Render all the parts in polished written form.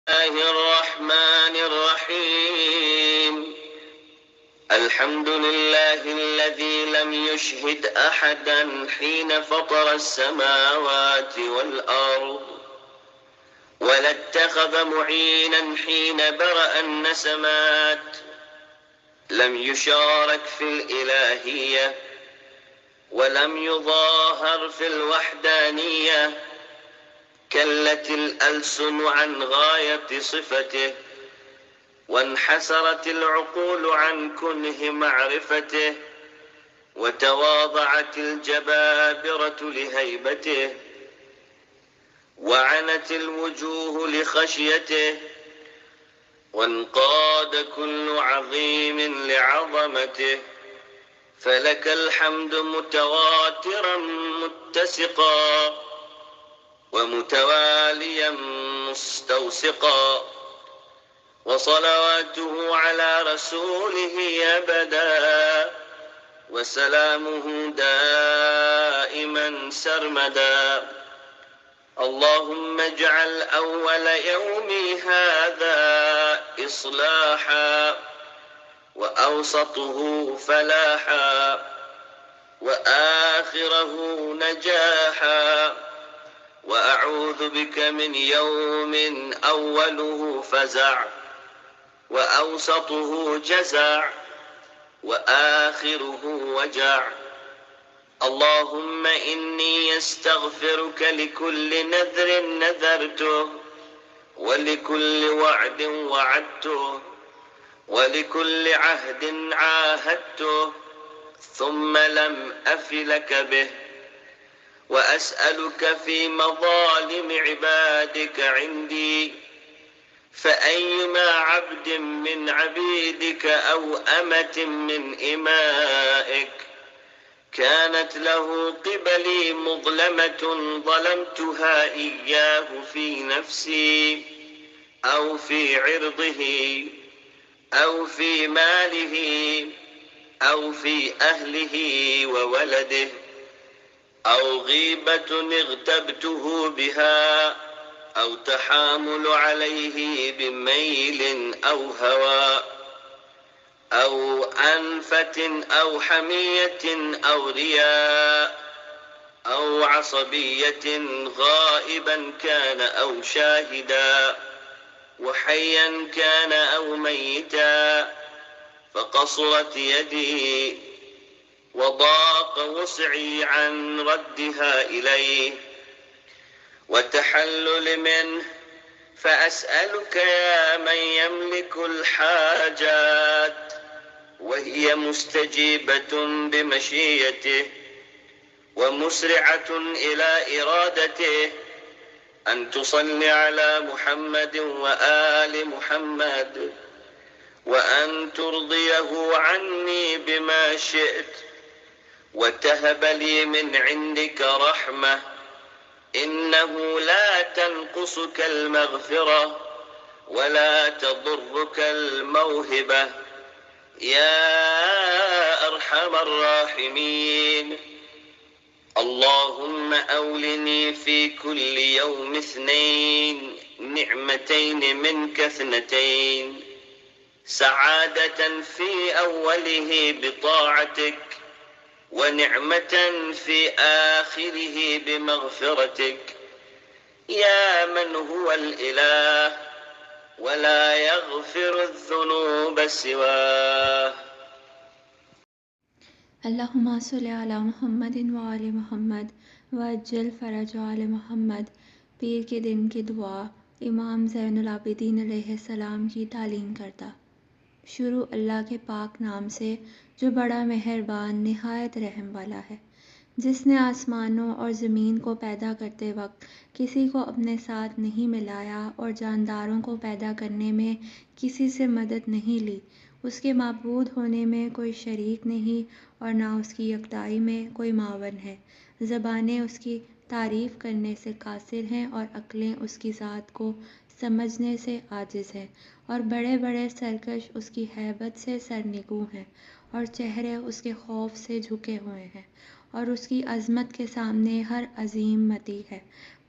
الله الرحمن الرحيم. الحمد لله الذي لم يشهد أحدا حين فطر السماوات والأرض، ولا اتخذ معينا حين برأ النسمات. لم يشارك في الإلهية، ولم يظاهر في الوحدانية. كلت الألسن عن غاية صفته، وانحسرت العقول عن كنه معرفته، وتواضعت الجبابرة لهيبته، وعنت الوجوه لخشيته، وانقاد كل عظيم لعظمته. فلك الحمد متواترا متسقا، ومتواليا مستوسقا، وصلواته على رسوله أبدا، وسلامه دائما سرمدا. اللهم اجعل أول يومي هذا إصلاحا، وأوسطه فلاحا، وآخره نجاحا. وأعوذ بك من يوم أوله فزع، وأوسطه جزع، وآخره وجع. اللهم إني أستغفرك لكل نذر نذرته، ولكل وعد وعدته، ولكل عهد عاهدته ثم لم أف لك به. وأسألك في مظالم عبادك عندي، فأيما عبد من عبيدك أو أمة من إمائك كانت له قبلي مظلمة ظلمتها إياه في نفسي أو في عرضه أو في ماله أو في أهله وولده، أو غيبة اغتبته بها، أو تحامل عليه بميل أو هوى، أو أنفة أو حمية أو رياء، أو عصبية غائبا كان أو شاهدا، وحيا كان أو ميتا، فقصرت يدي وضاق وسعي عن ردها إليه والتحلل منه. فأسألك يا من يملك الحاجات وهي مستجيبة بمشيئته ومسرعة إلى إرادته، أن تصلي على محمد وآل محمد، وأن ترضيه عني بما شئت، وتهب لي من عندك رحمة إنه لا تنقصك المغفرة ولا تضرك الموهبة يا أرحم الراحمين. اللهم أولني في كل يوم 2 نعمتين منك 2، سعادة في أوله بطاعتك، ونعمة في آخره بمغفرتك، يا من هو الإله ولا يغفر الذنوب سواه. अल्लाहुम्मा सल्लि अला मुहम्मदिन व आले मोहम्मद वअज्जल फ़रज आले मोहम्मद। पीर के दिन की दुआ इमाम ज़ैनुल आबिदीन अलैहिस्सलाम की तालीम करता। शुरू अल्लाह के पाक नाम से जो बड़ा मेहरबान निहायत रहम वाला है, जिसने आसमानों और ज़मीन को पैदा करते वक्त किसी को अपने साथ नहीं मिलाया और जानदारों को पैदा करने में किसी से मदद नहीं ली। उसके माबूद होने में कोई शरीक नहीं और ना उसकी यकताई में कोई मावन है। ज़बानें उसकी तारीफ़ करने से कासिर हैं और अक्लें उसकी ज़ात को समझने से आजिज़ हैं, और बड़े बड़े सरकश उसकी हैबत से सरनिगू हैं, और चेहरे उसके खौफ से झुके हुए हैं, और उसकी अज़मत के सामने हर अज़ीम मती है।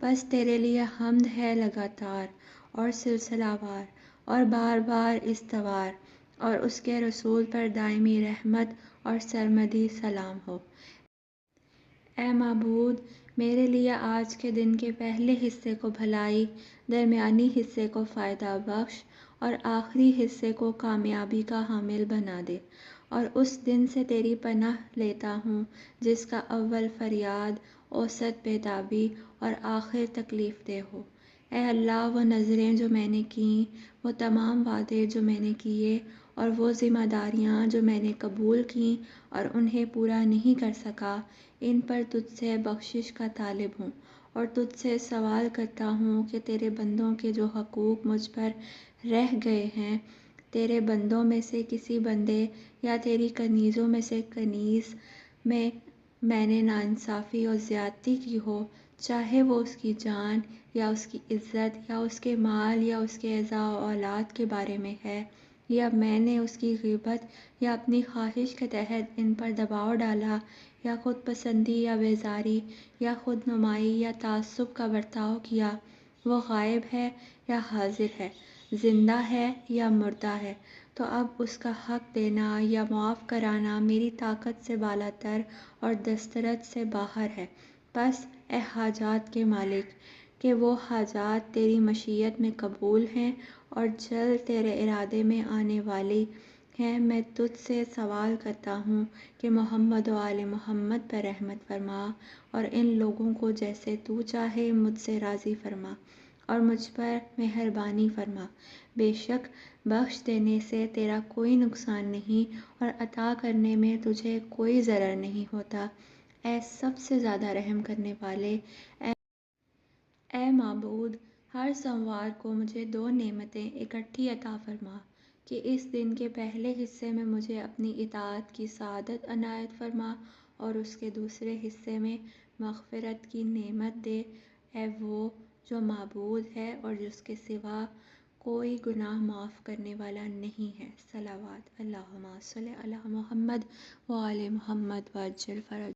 बस तेरे लिए हम्द है लगातार, اور سلسلہ وار اور بار بار استوار، اور اس کے رسول پر دائمی رحمت اور سرمدی سلام ہو۔ اے معبود، میرے لیے آج کے دن کے پہلے حصے کو بھلائی، درمیانی حصے کو فائدہ بخش اور آخری حصے کو کامیابی کا حامل بنا دے، اور اس دن سے تیری پناہ لیتا ہوں جس کا اول فریاد، اوسط بیتابی اور آخر تکلیف دہ ہو۔ اے اللہ، وہ نذریں جو میں نے کیں، وہ تمام وعدے جو میں نے کیے، اور وہ ذمہ داریاں جو میں نے قبول کیں اور انہیں پورا نہیں کر سکا، ان پر تجھ سے بخشش کا طالب ہوں، اور تجھ سے سوال کرتا ہوں کہ تیرے بندوں کے جو حقوق مجھ پر رہ گئے ہیں، تیرے بندوں میں سے کسی بندے یا تیری کنیزوں میں سے کنیز میں نے ناانصافی اور زیادتی کی ہو، چاہے وہ اس کی جان یا اس کی عزت یا اس کے مال یا اس کے اعضاء و اولاد کے بارے میں ہے، یا میں نے اس کی غیبت یا اپنی خواہش کے تحت ان پر دباؤ ڈالا، یا خود پسندی یا بیزاری یا خود نمائی یا تعصب کا برتاؤ کیا، وہ غائب ہے یا حاضر ہے، زندہ ہے یا مردہ ہے، تو اب اس کا حق دینا یا معاف کرانا میری طاقت سے بالاتر اور دسترس سے باہر ہے۔ پس اے حاجات کے مالک، کہ وہ حاجات تیری مشیت میں قبول ہیں اور جلد تیرے ارادے میں آنے والی ہیں، میں تجھ سے سوال کرتا ہوں کہ محمد و آل محمد پر رحمت فرما، اور ان لوگوں کو جیسے تو چاہے مجھ سے راضی فرما، اور مجھ پر مہربانی فرما۔ بے شک بخش دینے سے تیرا کوئی نقصان نہیں، اور عطا کرنے میں تجھے کوئی ضرر نہیں ہوتا۔ اے سب سے زیادہ رحم کرنے والے، اے معبود، ہر سوموار کو مجھے 2 نعمتیں اکٹھی عطا فرما، کہ اس دن کے پہلے حصے میں مجھے اپنی اطاعت کی سعادت عنایت فرما، اور اس کے دوسرے حصے میں مغفرت کی نعمت دے۔ اے وہ جو معبود ہے اور جس کے سوا کوئی گناہ معاف کرنے والا نہیں ہے۔ صلوات، اللہم صل علی محمد و آل محمد وعجل فرج